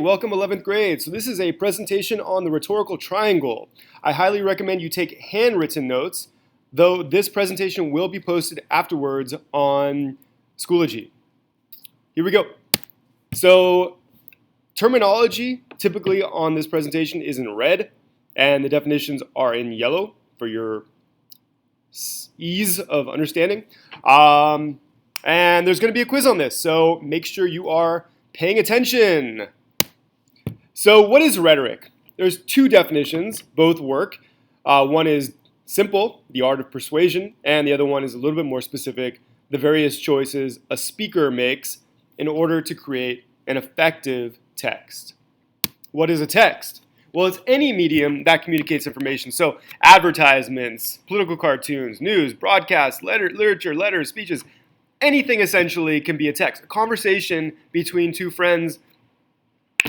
Welcome 11th grade. So this is a presentation on the rhetorical triangle. I highly recommend you take handwritten notes, though this presentation will be posted afterwards on Schoology. Here we go. So terminology typically on this presentation is in red, and the definitions are in yellow for your ease of understanding. And there's going to be a quiz on this, so make sure you are paying attention. So what is rhetoric? There's two definitions, both work. One is simple, the art of persuasion, and the other one is a little bit more specific, the various choices a speaker makes in order to create an effective text. What is a text? Well, it's any medium that communicates information. So advertisements, political cartoons, news, broadcasts, literature, letters, speeches, anything essentially can be a text. A conversation between two friends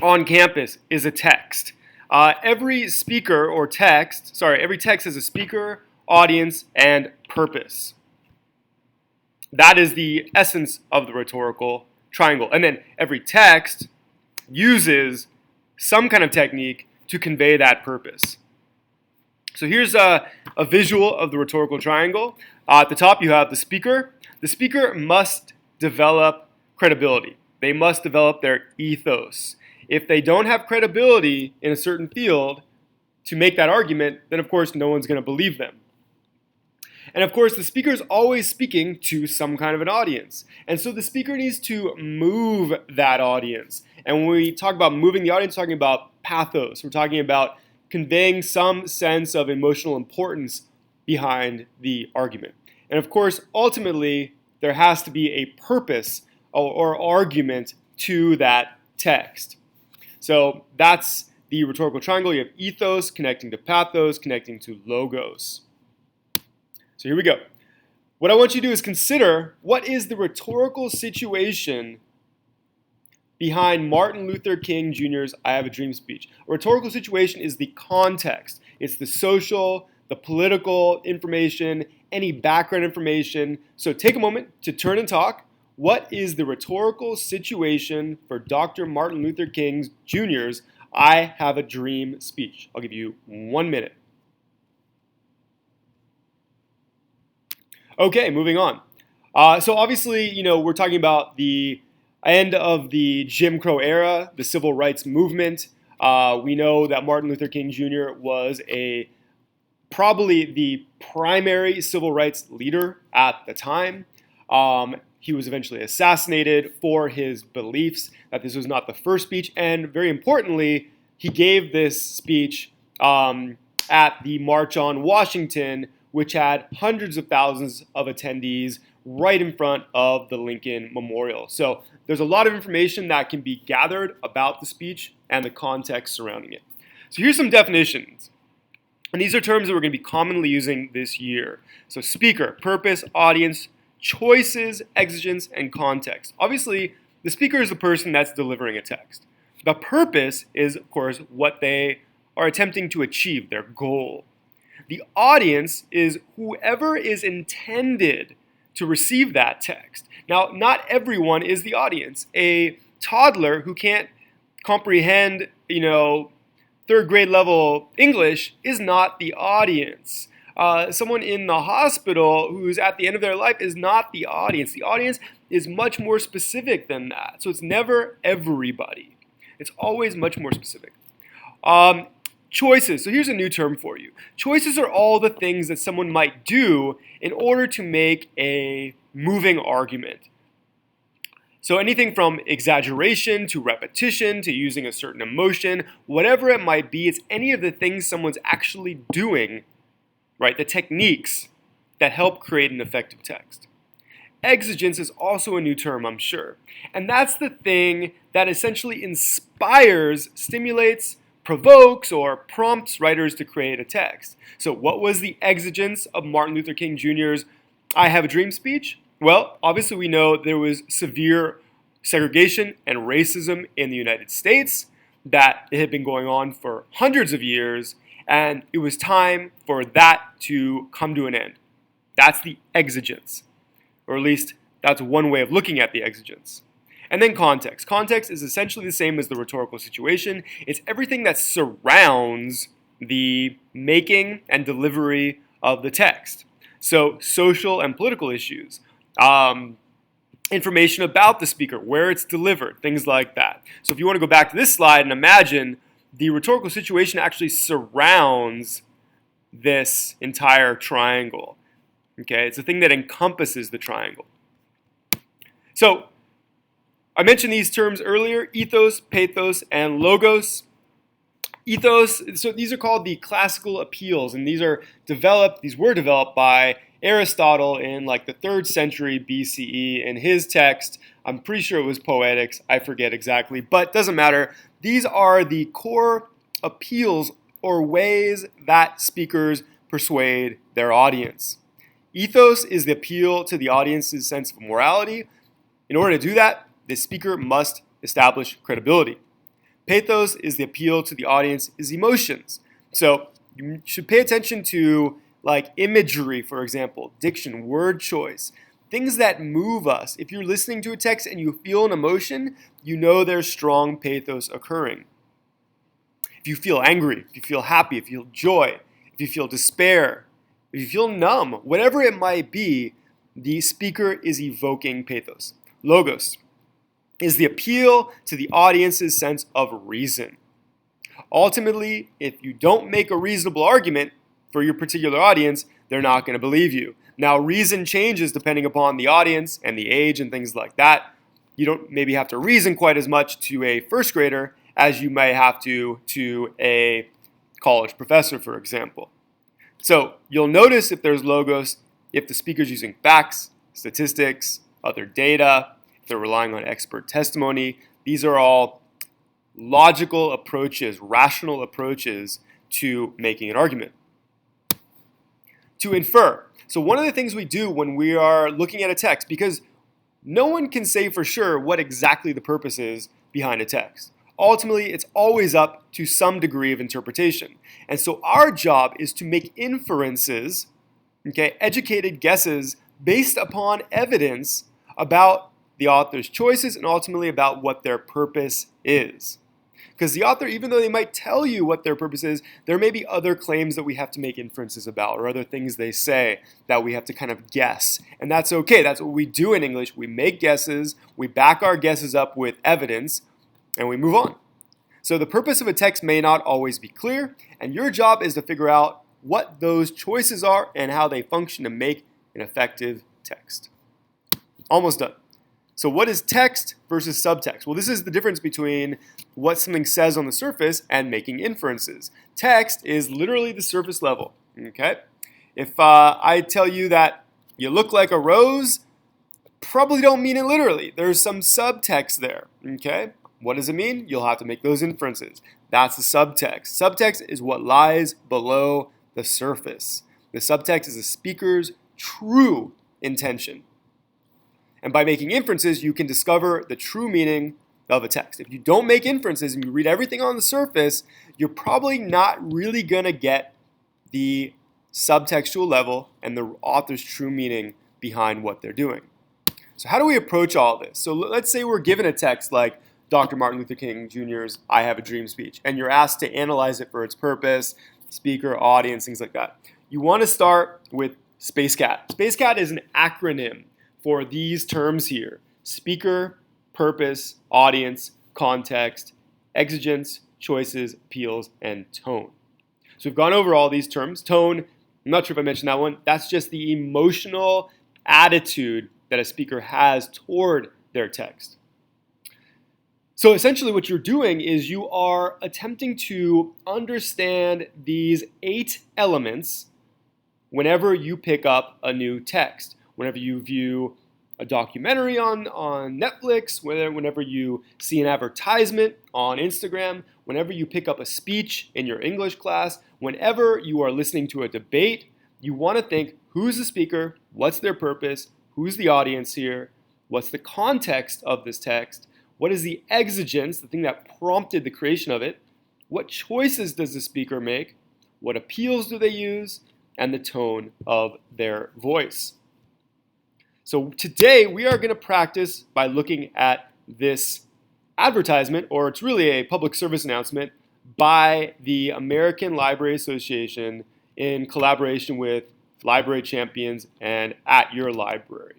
on campus is a text. Every text has a speaker, audience, and purpose. That is the essence of the rhetorical triangle. And then every text uses some kind of technique to convey that purpose. So here's a visual of the rhetorical triangle. At the top you have the speaker. The speaker must develop credibility. They must develop their ethos. If they don't have credibility in a certain field to make that argument, then of course no one's going to believe them. And of course the speaker is always speaking to some kind of an audience. And so the speaker needs to move that audience. And when we talk about moving the audience, we're talking about pathos. We're talking about conveying some sense of emotional importance behind the argument. And of course, ultimately, there has to be a purpose or argument to that text. So that's the rhetorical triangle. You have ethos connecting to pathos, connecting to logos. So here we go. What I want you to do is consider what is the rhetorical situation behind Martin Luther King Jr.'s I Have a Dream speech. A rhetorical situation is the context. It's the social, the political information, any background information. So take a moment to turn and talk. What is the rhetorical situation for Dr. Martin Luther King Jr.'s I Have a Dream speech? I'll give you 1 minute. Okay, moving on. So obviously, we're talking about the end of the Jim Crow era, the civil rights movement. We know that Martin Luther King Jr. was probably the primary civil rights leader at the time. He was eventually assassinated for his beliefs, that this was not the first speech. And very importantly, he gave this speech at the March on Washington, which had hundreds of thousands of attendees right in front of the Lincoln Memorial. So there's a lot of information that can be gathered about the speech and the context surrounding it. So here's some definitions. And these are terms that we're going to be commonly using this year. So speaker, purpose, audience, choices, exigence, and context. Obviously, the speaker is the person that's delivering a text. The purpose is, of course, what they are attempting to achieve, their goal. The audience is whoever is intended to receive that text. Now, not everyone is the audience. A toddler who can't comprehend, third grade level English is not the audience. Someone in the hospital who's at the end of their life is not the audience. The audience is much more specific than that. So it's never everybody. It's always much more specific. Choices. So here's a new term for you. Choices are all the things that someone might do in order to make a moving argument. So anything from exaggeration to repetition to using a certain emotion, whatever it might be, it's any of the things someone's actually doing, right? The techniques that help create an effective text. Exigence is also a new term, I'm sure. And that's the thing that essentially inspires, stimulates, provokes, or prompts writers to create a text. So what was the exigence of Martin Luther King Jr.'s I Have a Dream speech? Well, obviously we know there was severe segregation and racism in the United States, that it had been going on for hundreds of years, and it was time for that to come to an end. That's the exigence, or at least that's one way of looking at the exigence. And then context. Context is essentially the same as the rhetorical situation. It's everything that surrounds the making and delivery of the text. So social and political issues, information about the speaker, where it's delivered, things like that. So if you want to go back to this slide and imagine the rhetorical situation actually surrounds this entire triangle. Okay, it's a thing that encompasses the triangle. So I mentioned these terms earlier: ethos, pathos, and logos. Ethos, so these are called the classical appeals, and these were developed by Aristotle in like the 3rd century BCE in his text. I'm pretty sure it was Poetics, I forget exactly, but doesn't matter. These are the core appeals or ways that speakers persuade their audience. Ethos is the appeal to the audience's sense of morality. In order to do that, the speaker must establish credibility. Pathos is the appeal to the audience's emotions. So you should pay attention to like imagery, for example, diction, word choice, things that move us. If you're listening to a text and you feel an emotion, you know there's strong pathos occurring. If you feel angry, if you feel happy, if you feel joy, if you feel despair, if you feel numb, whatever it might be, the speaker is evoking pathos. Logos is the appeal to the audience's sense of reason. Ultimately, if you don't make a reasonable argument for your particular audience, they're not going to believe you. Now, reason changes depending upon the audience and the age and things like that. You don't maybe have to reason quite as much to a first grader as you may have to a college professor, for example. So you'll notice if there's logos, if the speaker's using facts, statistics, other data, if they're relying on expert testimony. These are all logical approaches, rational approaches to making an argument. To infer. So one of the things we do when we are looking at a text, because no one can say for sure what exactly the purpose is behind a text. Ultimately, it's always up to some degree of interpretation. And so our job is to make inferences, educated guesses based upon evidence about the author's choices and ultimately about what their purpose is. Because the author, even though they might tell you what their purpose is, there may be other claims that we have to make inferences about or other things they say that we have to kind of guess. And that's okay. That's what we do in English. We make guesses, we back our guesses up with evidence, and we move on. So the purpose of a text may not always be clear, and your job is to figure out what those choices are and how they function to make an effective text. Almost done. So what is text versus subtext? Well, this is the difference between what something says on the surface and making inferences. Text is literally the surface level. Okay? If I tell you that you look like a rose, probably don't mean it literally. There's some subtext there. Okay? What does it mean? You'll have to make those inferences. That's the subtext. Subtext is what lies below the surface. The subtext is the speaker's true intention. And by making inferences, you can discover the true meaning of a text. If you don't make inferences and you read everything on the surface, you're probably not really going to get the subtextual level and the author's true meaning behind what they're doing. So how do we approach all this? So let's say we're given a text like Dr. Martin Luther King Jr.'s I Have a Dream speech, and you're asked to analyze it for its purpose, speaker, audience, things like that. You want to start with SpaceCat. SpaceCat is an acronym for these terms here: speaker, purpose, audience, context, exigence, choices, appeals, and tone. So we've gone over all these terms. Tone, I'm not sure if I mentioned that one. That's just the emotional attitude that a speaker has toward their text. So essentially what you're doing is you are attempting to understand these 8 elements whenever you pick up a new text. Whenever you view a documentary on Netflix, whenever you see an advertisement on Instagram, whenever you pick up a speech in your English class, whenever you are listening to a debate, you want to think, who's the speaker, what's their purpose, who's the audience here, what's the context of this text, what is the exigence, the thing that prompted the creation of it, what choices does the speaker make, what appeals do they use, and the tone of their voice. So today we are going to practice by looking at this advertisement, or it's really a public service announcement, by the American Library Association in collaboration with Library Champions and At Your Library.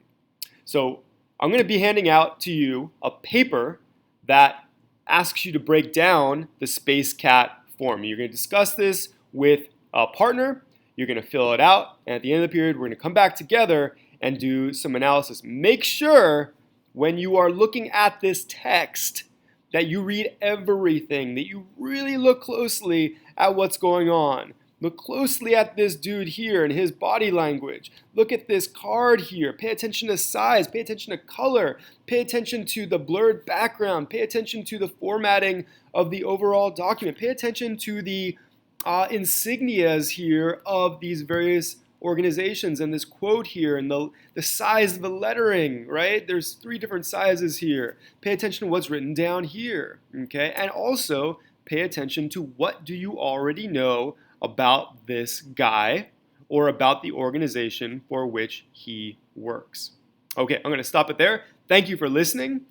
So I'm going to be handing out to you a paper that asks you to break down the Space Cat form. You're going to discuss this with a partner. You're going to fill it out, and at the end of the period, we're going to come back together and do some analysis. Make sure when you are looking at this text that you read everything, that you really look closely at what's going on. Look closely at this dude here and his body language. Look at this card here. Pay attention to size. Pay attention to color. Pay attention to the blurred background. Pay attention to the formatting of the overall document. Pay attention to the insignias here of these various organizations and this quote here and the size of the lettering, right? There's 3 different sizes here. Pay attention to what's written down here, okay? And also pay attention to what do you already know about this guy or about the organization for which he works. Okay, I'm going to stop it there. Thank you for listening.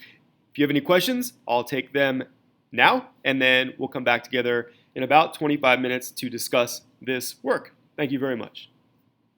If you have any questions, I'll take them now, and then we'll come back together in about 25 minutes to discuss this work. Thank you very much.